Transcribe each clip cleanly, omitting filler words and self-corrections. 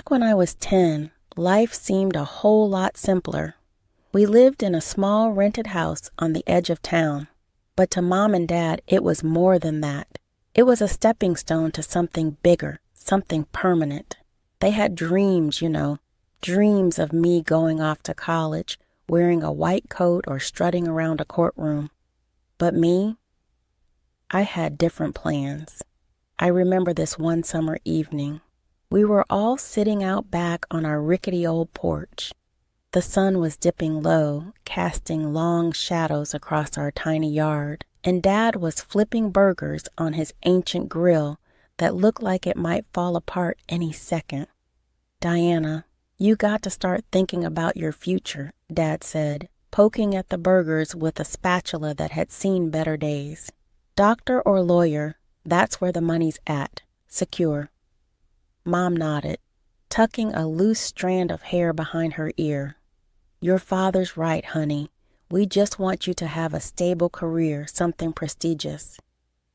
Back when I was 10, life seemed a whole lot simpler. We lived in a small rented house on the edge of town, but to Mom and Dad, it was more than that. It was a stepping stone to something bigger, something permanent. They had dreams, dreams of me going off to college, wearing a white coat or strutting around a courtroom. But me, I had different plans. I remember this one summer evening. We were all sitting out back on our rickety old porch. The sun was dipping low, casting long shadows across our tiny yard, and Dad was flipping burgers on his ancient grill that looked like it might fall apart any second. "Diana, you got to start thinking about your future," Dad said, poking at the burgers with a spatula that had seen better days. "Doctor or lawyer, that's where the money's at. Secure." Mom nodded, tucking a loose strand of hair behind her ear. "Your father's right, honey. We just want you to have a stable career, something prestigious."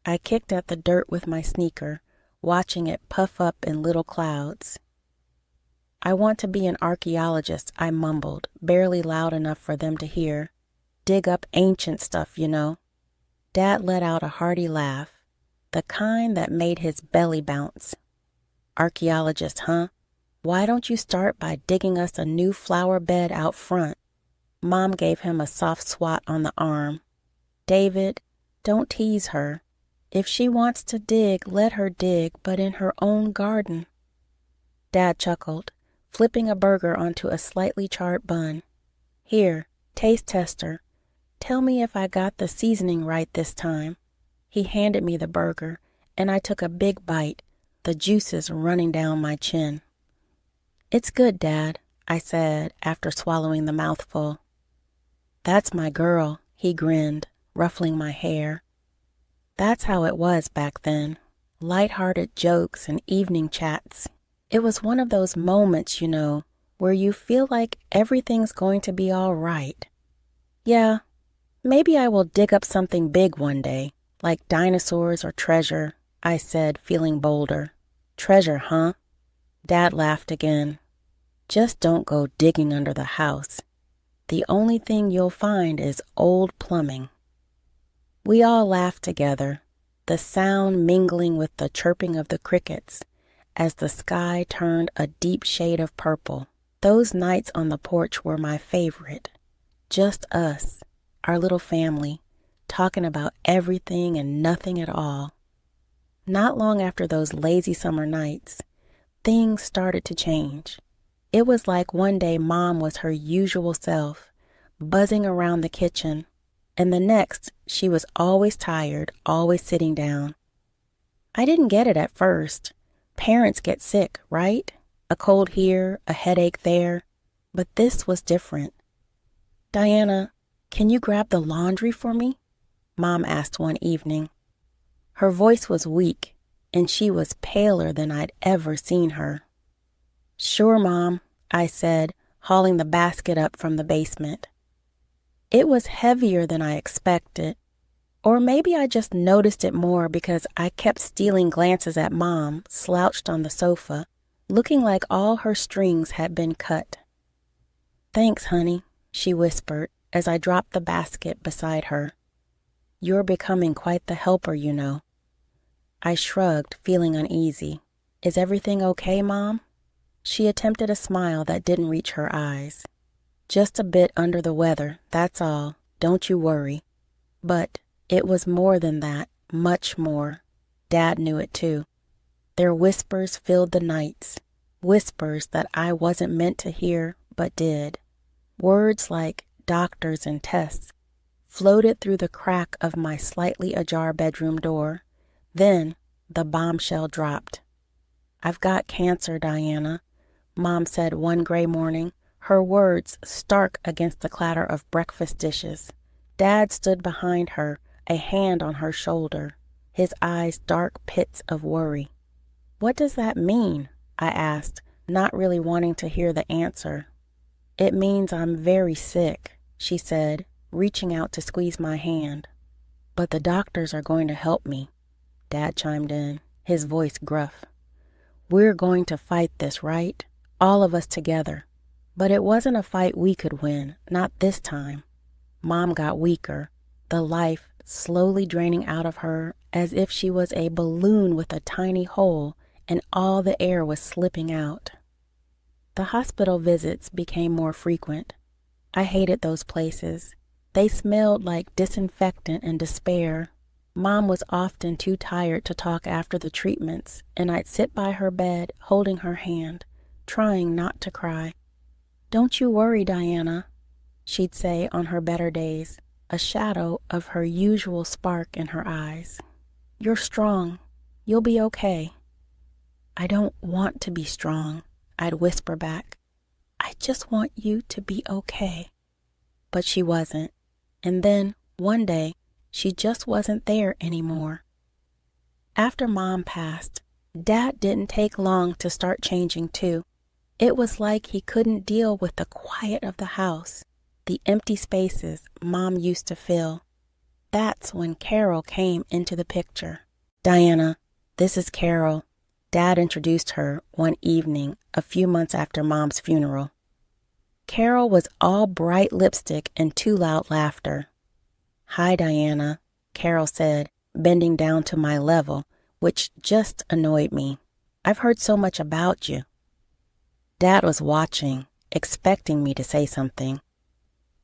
I kicked at the dirt with my sneaker, watching it puff up in little clouds. "I want to be an archaeologist," I mumbled, barely loud enough for them to hear. "Dig up ancient stuff, Dad let out a hearty laugh, the kind that made his belly bounce. "Archaeologist, huh? Why don't you start by digging us a new flower bed out front?" Mom gave him a soft swat on the arm. "David, don't tease her. If she wants to dig, let her dig, but in her own garden." Dad chuckled, flipping a burger onto a slightly charred bun. "Here, taste tester. Tell me if I got the seasoning right this time." He handed me the burger, and I took a big bite, the juices running down my chin. "It's good, Dad," I said after swallowing the mouthful. "That's my girl," he grinned, ruffling my hair. That's how it was back then. Light-hearted jokes and evening chats. It was one of those moments, where you feel like everything's going to be all right. Yeah, maybe I will dig up something big one day, like dinosaurs or treasure, I said, feeling bolder. "Treasure, huh?" Dad laughed again. "Just don't go digging under the house. The only thing you'll find is old plumbing." We all laughed together, the sound mingling with the chirping of the crickets as the sky turned a deep shade of purple. Those nights on the porch were my favorite. Just us, our little family, talking about everything and nothing at all. Not long after those lazy summer nights, things started to change. It was like one day Mom was her usual self, buzzing around the kitchen, and the next she was always tired, always sitting down. I didn't get it at first. Parents get sick, right? A cold here, a headache there. But this was different. "Diana, can you grab the laundry for me?" Mom asked one evening. Her voice was weak, and she was paler than I'd ever seen her. "Sure, Mom," I said, hauling the basket up from the basement. It was heavier than I expected, or maybe I just noticed it more because I kept stealing glances at Mom, slouched on the sofa, looking like all her strings had been cut. "Thanks, honey," she whispered as I dropped the basket beside her. "You're becoming quite the helper, I shrugged, feeling uneasy. "Is everything okay, Mom?" She attempted a smile that didn't reach her eyes. "Just a bit under the weather, that's all. Don't you worry." But it was more than that, much more. Dad knew it too. Their whispers filled the nights, whispers that I wasn't meant to hear, but did. Words like doctors and tests floated through the crack of my slightly ajar bedroom door. Then the bombshell dropped. "I've got cancer, Diana," Mom said one gray morning, her words stark against the clatter of breakfast dishes. Dad stood behind her, a hand on her shoulder, his eyes dark pits of worry. "What does that mean?" I asked, not really wanting to hear the answer. "It means I'm very sick," she said, reaching out to squeeze my hand. "But the doctors are going to help me," Dad chimed in, his voice gruff. "We're going to fight this, right? all of us together. But it wasn't a fight we could win, not this time. Mom got weaker, the life slowly draining out of her as if she was a balloon with a tiny hole and all the air was slipping out. The hospital visits became more frequent. I hated those places. They smelled like disinfectant and despair. Mom was often too tired to talk after the treatments, and I'd sit by her bed holding her hand, trying not to cry. "Don't you worry, Diana," she'd say on her better days, a shadow of her usual spark in her eyes. "You're strong. You'll be okay." "I don't want to be strong," I'd whisper back. "I just want you to be okay." But she wasn't. And then, one day, she just wasn't there anymore. After Mom passed, Dad didn't take long to start changing too. It was like he couldn't deal with the quiet of the house, the empty spaces Mom used to fill. That's when Carol came into the picture. "Diana, this is Carol." Dad introduced her one evening a few months after Mom's funeral. Carol was all bright lipstick and too loud laughter. "Hi, Diana," Carol said, bending down to my level, which just annoyed me. "I've heard so much about you." Dad was watching, expecting me to say something.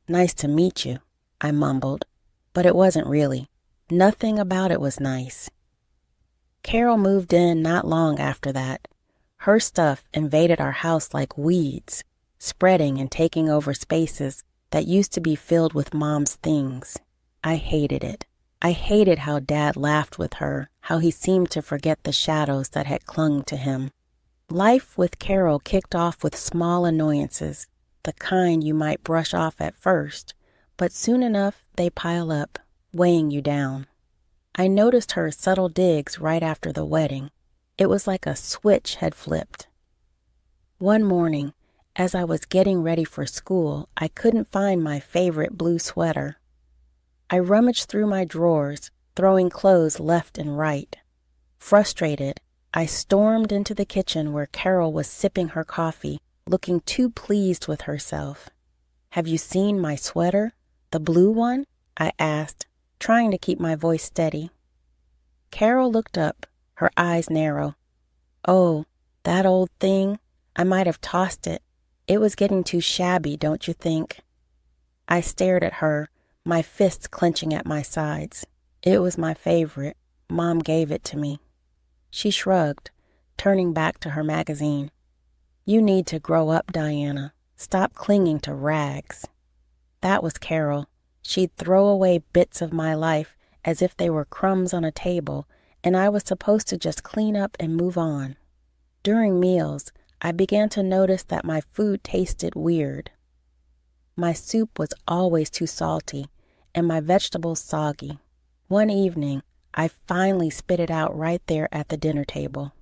"Nice to meet you," I mumbled, but it wasn't really. Nothing about it was nice. Carol moved in not long after that. Her stuff invaded our house like weeds, spreading and taking over spaces that used to be filled with Mom's things. I hated it. I hated how Dad laughed with her, how he seemed to forget the shadows that had clung to him. Life with Carol kicked off with small annoyances, the kind you might brush off at first, but soon enough they pile up, weighing you down. I noticed her subtle digs right after the wedding. It was like a switch had flipped. One morning, as I was getting ready for school, I couldn't find my favorite blue sweater. I rummaged through my drawers, throwing clothes left and right. Frustrated, I stormed into the kitchen where Carol was sipping her coffee, looking too pleased with herself. "Have you seen my sweater? The blue one?" I asked, trying to keep my voice steady. Carol looked up, her eyes narrow. "Oh, that old thing? I might have tossed it. It was getting too shabby, don't you think?" I stared at her, my fists clenching at my sides. It was my favorite. Mom gave it to me. She shrugged, turning back to her magazine. "You need to grow up, Diana. Stop clinging to rags." That was Carol. She'd throw away bits of my life as if they were crumbs on a table, and I was supposed to just clean up and move on. During meals, I began to notice that my food tasted weird. My soup was always too salty, and my vegetables soggy. One evening, I finally spit it out right there at the dinner table.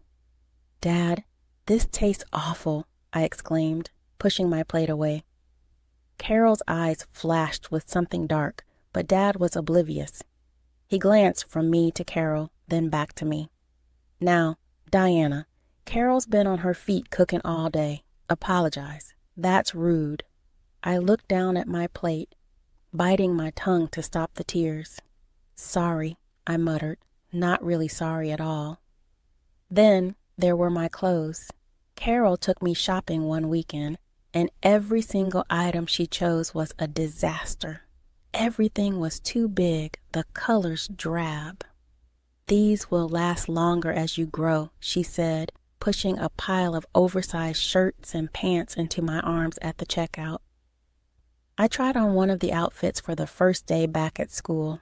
"Dad, this tastes awful," I exclaimed, pushing my plate away. Carol's eyes flashed with something dark, but Dad was oblivious. He glanced from me to Carol, then back to me. "Now, Diana, Carol's been on her feet cooking all day. Apologize. That's rude." I looked down at my plate, biting my tongue to stop the tears. "Sorry," I muttered, not really sorry at all. Then there were my clothes. Carol took me shopping one weekend, and every single item she chose was a disaster. Everything was too big, the colors drab. "These will last longer as you grow," she said, pushing a pile of oversized shirts and pants into my arms at the checkout. I tried on one of the outfits for the first day back at school.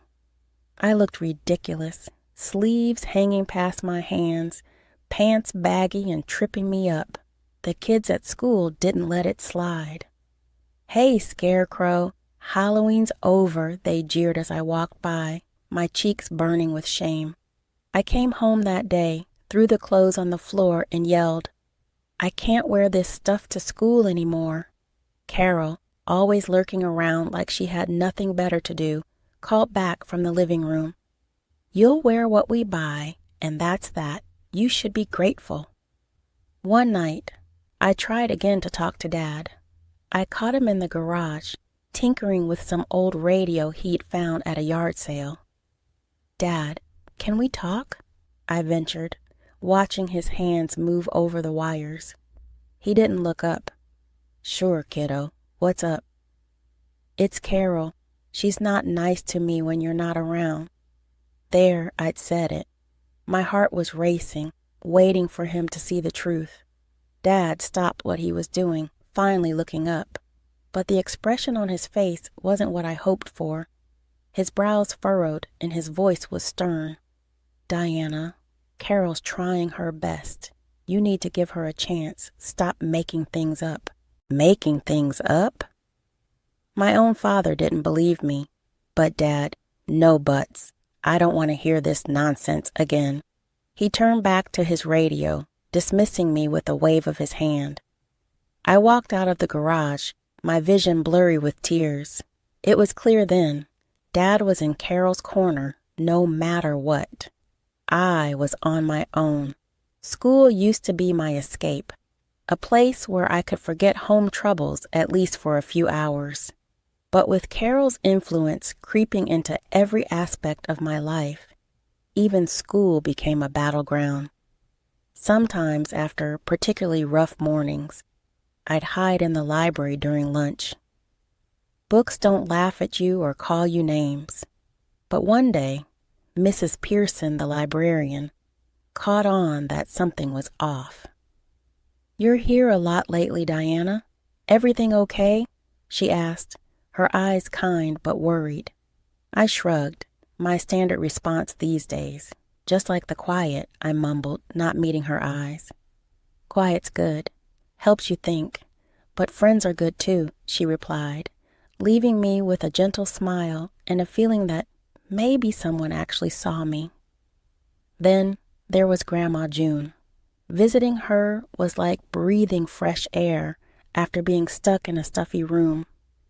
I looked ridiculous, sleeves hanging past my hands, pants baggy and tripping me up. The kids at school didn't let it slide. "Hey, Scarecrow, Halloween's over," they jeered as I walked by, my cheeks burning with shame. I came home that day, threw the clothes on the floor, and yelled, "I can't wear this stuff to school anymore." Carol, always lurking around like she had nothing better to do, called back from the living room, "You'll wear what we buy, and that's that. You should be grateful." One night, I tried again to talk to Dad. I caught him in the garage, tinkering with some old radio he'd found at a yard sale. "Dad, can we talk?" I ventured, watching his hands move over the wires. He didn't look up. "Sure, kiddo. What's up?" "It's Carol. She's not nice to me when you're not around." There, I'd said it. My heart was racing, waiting for him to see the truth. Dad stopped what he was doing, finally looking up. But the expression on his face wasn't what I hoped for. His brows furrowed and his voice was stern. "Diana, Carol's trying her best. You need to give her a chance. Stop making things up." "Making things up?" My own father didn't believe me. "But Dad, no buts. I don't want to hear this nonsense again." He turned back to his radio, dismissing me with a wave of his hand. I walked out of the garage, my vision blurry with tears. It was clear then. Dad was in Carol's corner, no matter what. I was on my own. School used to be my escape, a place where I could forget home troubles at least for a few hours. But with Carol's influence creeping into every aspect of my life, even school became a battleground. Sometimes after particularly rough mornings, I'd hide in the library during lunch. Books don't laugh at you or call you names. But one day, Mrs. Pearson, the librarian, caught on that something was off. "You're here a lot lately, Diana. Everything okay?" she asked, her eyes kind but worried. I shrugged, my standard response these days. "Just like the quiet," I mumbled, not meeting her eyes. "Quiet's good. Helps you think. But friends are good too," she replied, leaving me with a gentle smile and a feeling that maybe someone actually saw me. Then there was Grandma June. Visiting her was like breathing fresh air after being stuck in a stuffy room.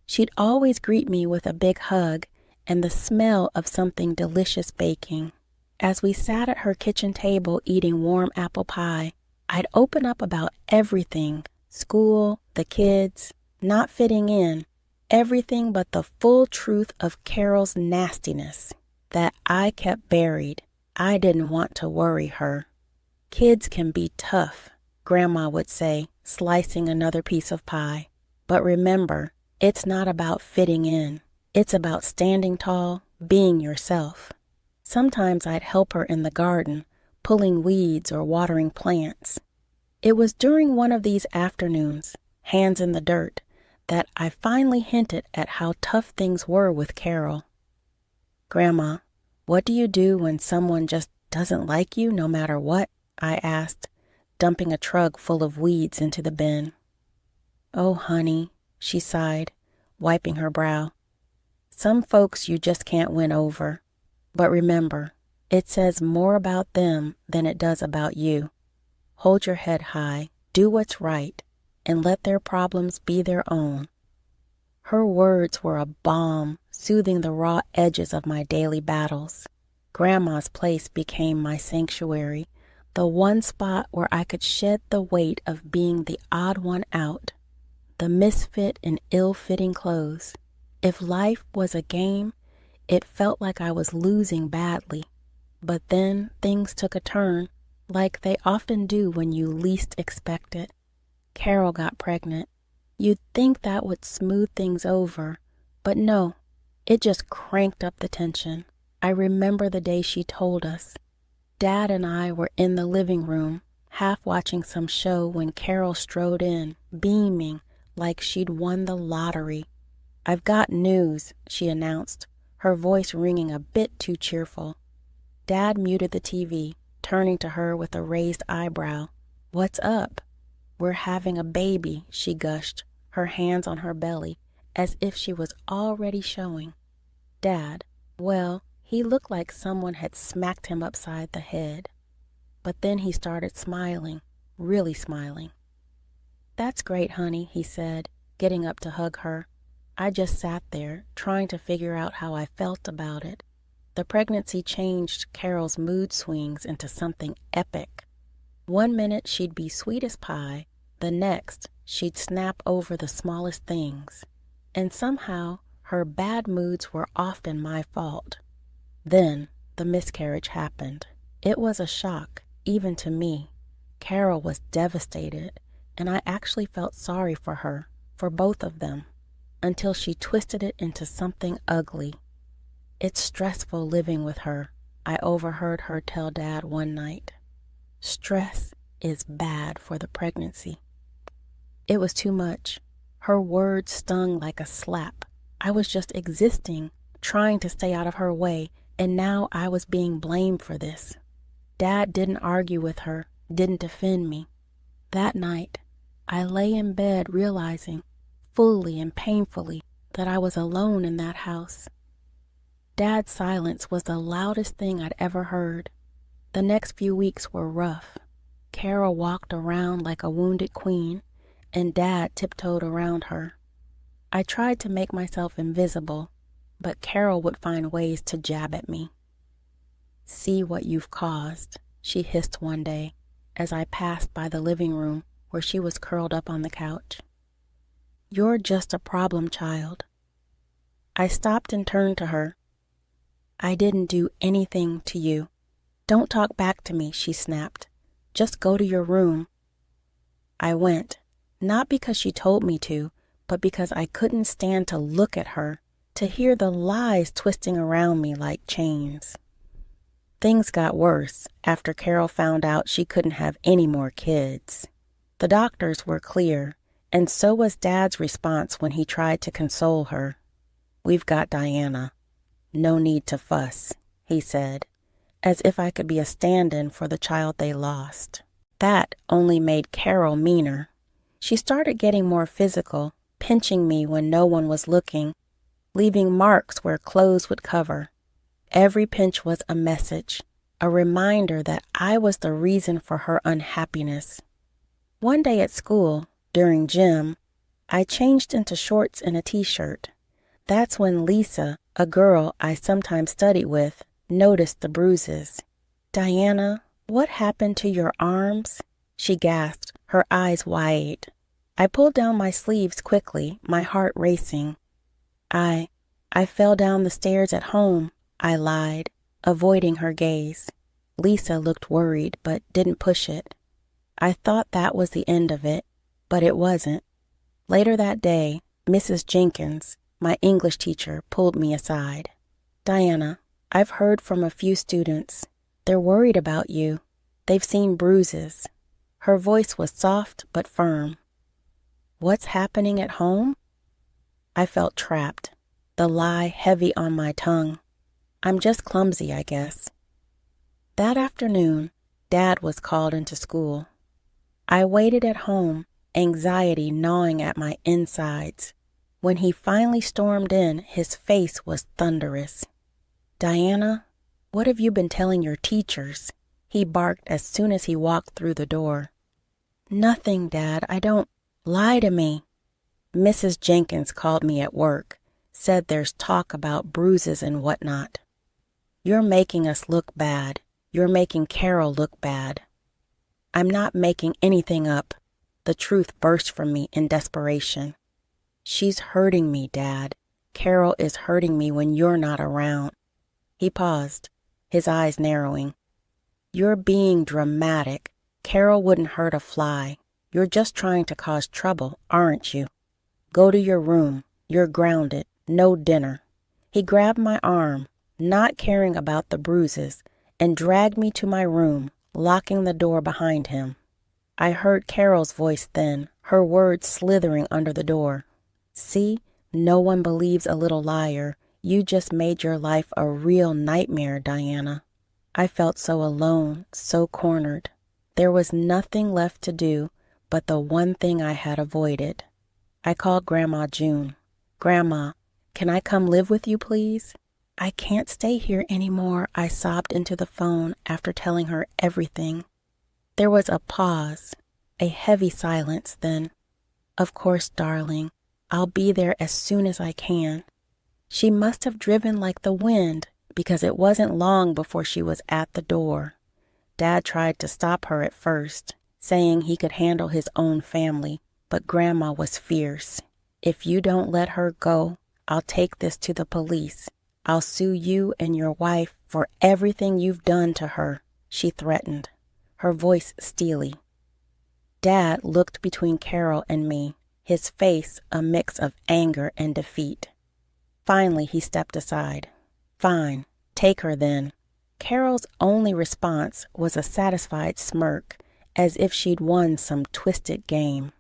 She'd always greet me with a big hug and the smell of something delicious baking. As we sat at her kitchen table eating warm apple pie, I'd open up about everything: school, the kids, not fitting in, everything but the full truth of Carol's nastiness that I kept buried. I didn't want to worry her. "Kids can be tough," Grandma would say, slicing another piece of pie. "But remember, it's not about fitting in. It's about standing tall, being yourself." Sometimes I'd help her in the garden, pulling weeds or watering plants. It was during one of these afternoons, hands in the dirt, that I finally hinted at how tough things were with Carol. "Grandma, what do you do when someone just doesn't like you no matter what?" I asked, dumping a trug full of weeds into the bin. "Oh, honey," she sighed, wiping her brow. "Some folks you just can't win over. But remember, it says more about them than it does about you. Hold your head high, do what's right, and let their problems be their own." Her words were a balm, soothing the raw edges of my daily battles. Grandma's place became my sanctuary, the one spot where I could shed the weight of being the odd one out, the misfit in ill-fitting clothes. If life was a game, it felt like I was losing badly. But then things took a turn, like they often do when you least expect it. Carol got pregnant. You'd think that would smooth things over, but no, it just cranked up the tension. I remember the day she told us. Dad and I were in the living room, half watching some show when Carol strode in, beaming like she'd won the lottery. "I've got news," she announced, her voice ringing a bit too cheerful. Dad muted the TV, turning to her with a raised eyebrow. "What's up?" "We're having a baby," she gushed, her hands on her belly, as if she was already showing. Dad, well, he looked like someone had smacked him upside the head. But then he started smiling, really smiling. "That's great, honey," he said, getting up to hug her. I just sat there, trying to figure out how I felt about it. The pregnancy changed Carol's mood swings into something epic. One minute she'd be sweet as pie, The next, she'd snap over the smallest things. And somehow, her bad moods were often my fault. Then, the miscarriage happened. It was a shock, even to me. Carol was devastated, and I actually felt sorry for her, for both of them, until she twisted it into something ugly. "It's stressful living with her," I overheard her tell Dad one night. "Stress is bad for the pregnancy." It was too much. Her words stung like a slap. I was just existing, trying to stay out of her way, and now I was being blamed for this. Dad didn't argue with her, didn't defend me. That night, I lay in bed realizing, fully and painfully, that I was alone in that house. Dad's silence was the loudest thing I'd ever heard. The next few weeks were rough. Carol walked around like a wounded queen, and Dad tiptoed around her. I tried to make myself invisible, but Carol would find ways to jab at me. "See what you've caused," she hissed one day as I passed by the living room where she was curled up on the couch. "You're just a problem child." I stopped and turned to her. "I didn't do anything to you. Don't talk back to me," she snapped. "Just go to your room." I went, not because she told me to, but because I couldn't stand to look at her, to hear the lies twisting around me like chains. Things got worse after Carol found out she couldn't have any more kids. The doctors were clear, and so was Dad's response when he tried to console her. "We've got Diana. No need to fuss," he said, as if I could be a stand-in for the child they lost. That only made Carol meaner. She started getting more physical, pinching me when no one was looking, leaving marks where clothes would cover. Every pinch was a message, a reminder that I was the reason for her unhappiness. One day at school, during gym, I changed into shorts and a t-shirt. That's when Lisa, a girl I sometimes studied with, noticed the bruises. "Diana, what happened to your arms?" she gasped, her eyes wide. I pulled down my sleeves quickly, my heart racing. I fell down the stairs at home," I lied, avoiding her gaze. Lisa looked worried, but didn't push it. I thought that was the end of it, but it wasn't. Later that day, Mrs. Jenkins, my English teacher, pulled me aside. "Diana, I've heard from a few students. They're worried about you. They've seen bruises." Her voice was soft but firm. "What's happening at home?" I felt trapped, the lie heavy on my tongue. "I'm just clumsy, I guess." That afternoon, Dad was called into school. I waited at home, anxiety gnawing at my insides. When he finally stormed in, his face was thunderous. "Diana, what have you been telling your teachers?" he barked as soon as he walked through the door. "Nothing, Dad. I don't. Lie to me." Mrs. Jenkins called me at work, said there's talk about bruises and whatnot. "You're making us look bad. You're making Carol look bad." "I'm not making anything up." The truth burst from me in desperation. "She's hurting me, Dad. Carol is hurting me when you're not around." He paused, his eyes narrowing. "You're being dramatic. Carol wouldn't hurt a fly. You're just trying to cause trouble, aren't you? Go to your room. You're grounded. No dinner." He grabbed my arm, not caring about the bruises, and dragged me to my room, locking the door behind him. I heard Carol's voice then, her words slithering under the door. "See, no one believes a little liar. You just made your life a real nightmare, Diana." I felt so alone, so cornered. There was nothing left to do but the one thing I had avoided. I called Grandma June. "Grandma, can I come live with you, please?" "I can't stay here anymore," I sobbed into the phone after telling her everything. There was a pause, a heavy silence, then, "Of course, darling. I'll be there as soon as I can." She must have driven like the wind, because it wasn't long before she was at the door. Dad tried to stop her at first. saying he could handle his own family, but Grandma was fierce. "If you don't let her go, I'll take this to the police. I'll sue you and your wife for everything you've done to her," she threatened, her voice steely. Dad looked between Carol and me, his face a mix of anger and defeat. Finally, he stepped aside. "Fine, take her then." Carol's only response was a satisfied smirk, as if she'd won some twisted game.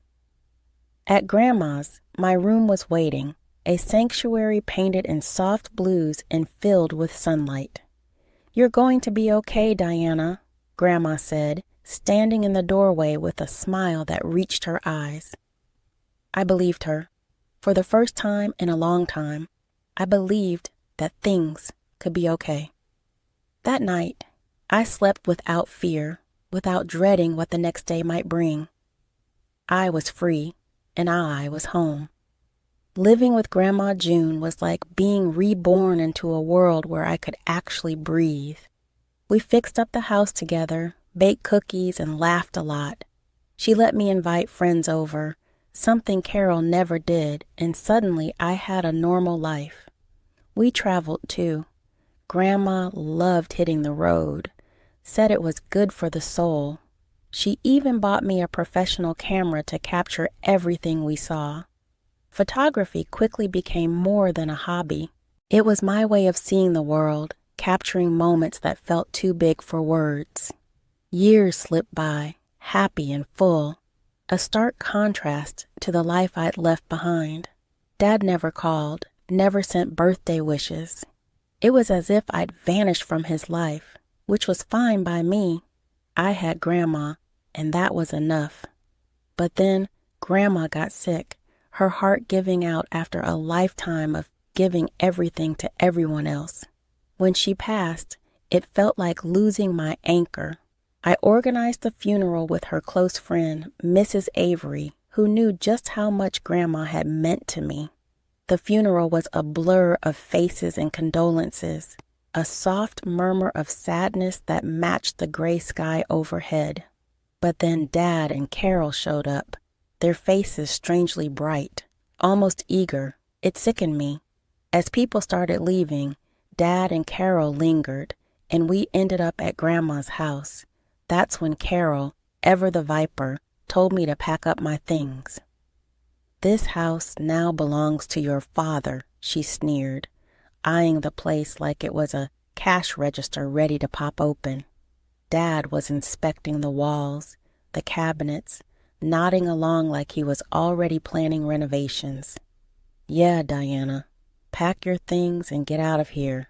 At Grandma's, my room was waiting, a sanctuary painted in soft blues and filled with sunlight. "You're going to be okay, Diana," Grandma said, standing in the doorway with a smile that reached her eyes. I believed her. For the first time in a long time, I believed that things could be okay. That night, I slept without fear, without dreading what the next day might bring. I was free, and I was home. Living with Grandma June was like being reborn into a world where I could actually breathe. We fixed up the house together, baked cookies, and laughed a lot. She let me invite friends over, something Carol never did, and suddenly I had a normal life. We traveled too. Grandma loved hitting the road, said it was good for the soul. She even bought me a professional camera to capture everything we saw. Photography quickly became more than a hobby. It was my way of seeing the world, capturing moments that felt too big for words. Years slipped by, happy and full, a stark contrast to the life I'd left behind. Dad never called, never sent birthday wishes. It was as if I'd vanished from his life, which was fine by me. I had Grandma, and that was enough. But then Grandma got sick, her heart giving out after a lifetime of giving everything to everyone else. When she passed, it felt like losing my anchor. I organized the funeral with her close friend, Mrs. Avery, who knew just how much Grandma had meant to me. The funeral was a blur of faces and condolences, a soft murmur of sadness that matched the gray sky overhead. But then Dad and Carol showed up, their faces strangely bright, almost eager. It sickened me. As people started leaving, Dad and Carol lingered, and we ended up at Grandma's house. That's when Carol, ever the viper, told me to pack up my things. "This house now belongs to your father," she sneered, eyeing the place like it was a cash register ready to pop open. Dad was inspecting the walls, the cabinets, nodding along like he was already planning renovations. "Yeah, Diana, pack your things and get out of here."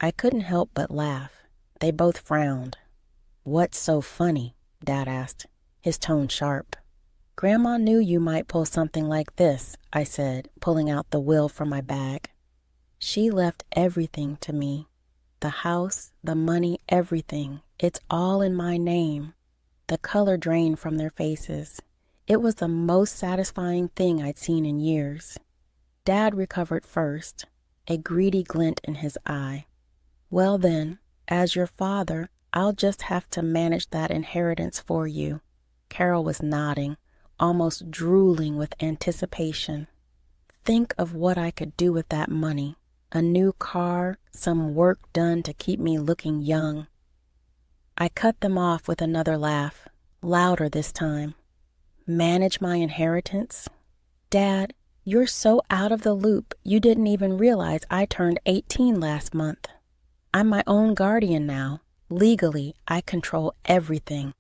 I couldn't help but laugh. They both frowned. "What's so funny?" Dad asked, his tone sharp. "Grandma knew you might pull something like this," I said, pulling out the will from my bag. "She left everything to me. The house, the money, everything. It's all in my name." The color drained from their faces. It was the most satisfying thing I'd seen in years. Dad recovered first, a greedy glint in his eye. "Well then, as your father, I'll just have to manage that inheritance for you." Carol was nodding, almost drooling with anticipation. Think of what I could do with that money. A new car, some work done to keep me looking young. I cut them off with another laugh, louder this time. "Manage my inheritance? Dad, you're so out of the loop you didn't even realize I turned 18 last month. I'm my own guardian now. Legally, I control everything."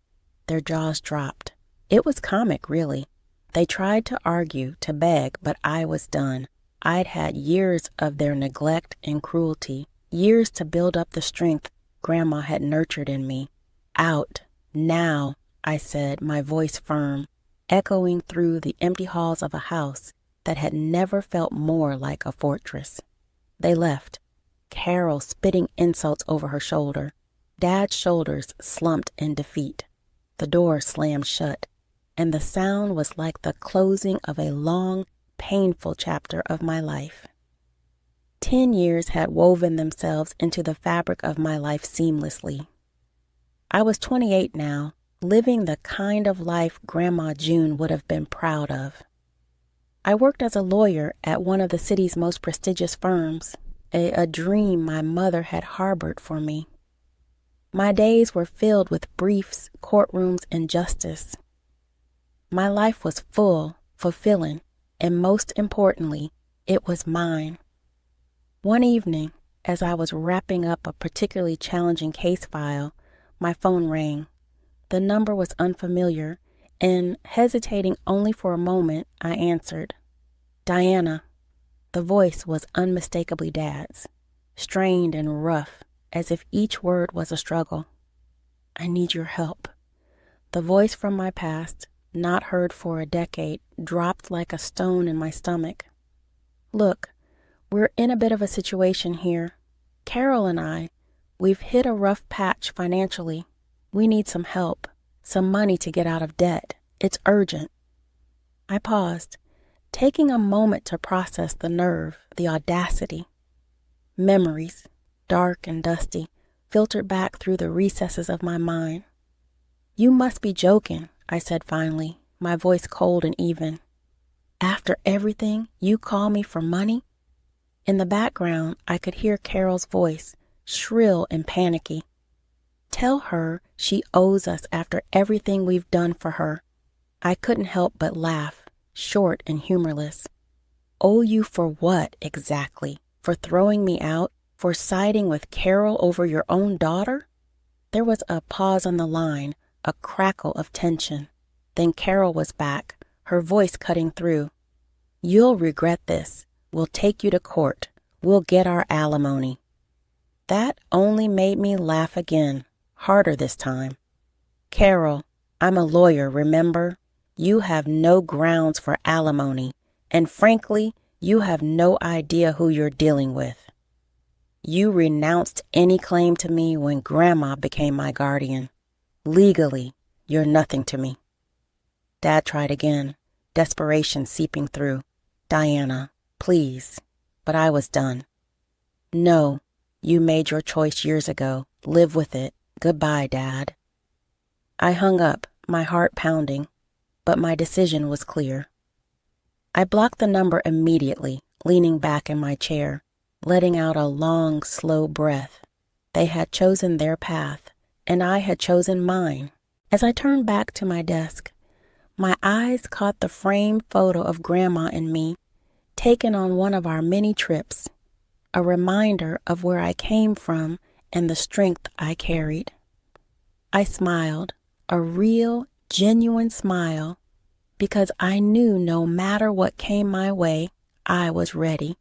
Their jaws dropped. It was comic, really. They tried to argue, to beg, but I was done. I'd had years of their neglect and cruelty, years to build up the strength Grandma had nurtured in me. "Out, now," I said, my voice firm, echoing through the empty halls of a house that had never felt more like a fortress. They left, Carol spitting insults over her shoulder. Dad's shoulders slumped in defeat. The door slammed shut, and the sound was like the closing of a long, painful chapter of my life. 10 years had woven themselves into the fabric of my life seamlessly. I was 28 now, living the kind of life Grandma June would have been proud of. I worked as a lawyer at one of the city's most prestigious firms, a dream my mother had harbored for me. My days were filled with briefs, courtrooms, and justice. My life was full, fulfilling, and most importantly, it was mine. One evening, as I was wrapping up a particularly challenging case file, my phone rang. The number was unfamiliar, and hesitating only for a moment, I answered. Diana. The voice was unmistakably Dad's, strained and rough, as if each word was a struggle. I need your help. The voice from my past, not heard for a decade, dropped like a stone in my stomach. Look, we're in a bit of a situation here. Carol and I, we've hit a rough patch financially. We need some help, some money to get out of debt. It's urgent. I paused, taking a moment to process the nerve, the audacity. Memories, dark and dusty, filtered back through the recesses of my mind. You must be joking, I said finally, my voice cold and even. After everything, you call me for money? In the background, I could hear Carol's voice, shrill and panicky. Tell her she owes us after everything we've done for her. I couldn't help but laugh, short and humorless. Owe you for what, exactly? For throwing me out? For siding with Carol over your own daughter? There was a pause on the line, a crackle of tension. Then Carol was back, her voice cutting through. You'll regret this. We'll take you to court. We'll get our alimony. That only made me laugh again, harder this time. Carol, I'm a lawyer, remember? You have no grounds for alimony, and frankly, you have no idea who you're dealing with. You renounced any claim to me when Grandma became my guardian. Legally, you're nothing to me. Dad tried again, desperation seeping through. Diana, please. But I was done. No, you made your choice years ago. Live with it. Goodbye, Dad. I hung up, my heart pounding, but my decision was clear. I blocked the number immediately, leaning back in my chair, letting out a long, slow breath. They had chosen their path, and I had chosen mine. As I turned back to my desk, my eyes caught the framed photo of Grandma and me, taken on one of our many trips, a reminder of where I came from and the strength I carried. I smiled, a real, genuine smile, because I knew no matter what came my way, I was ready.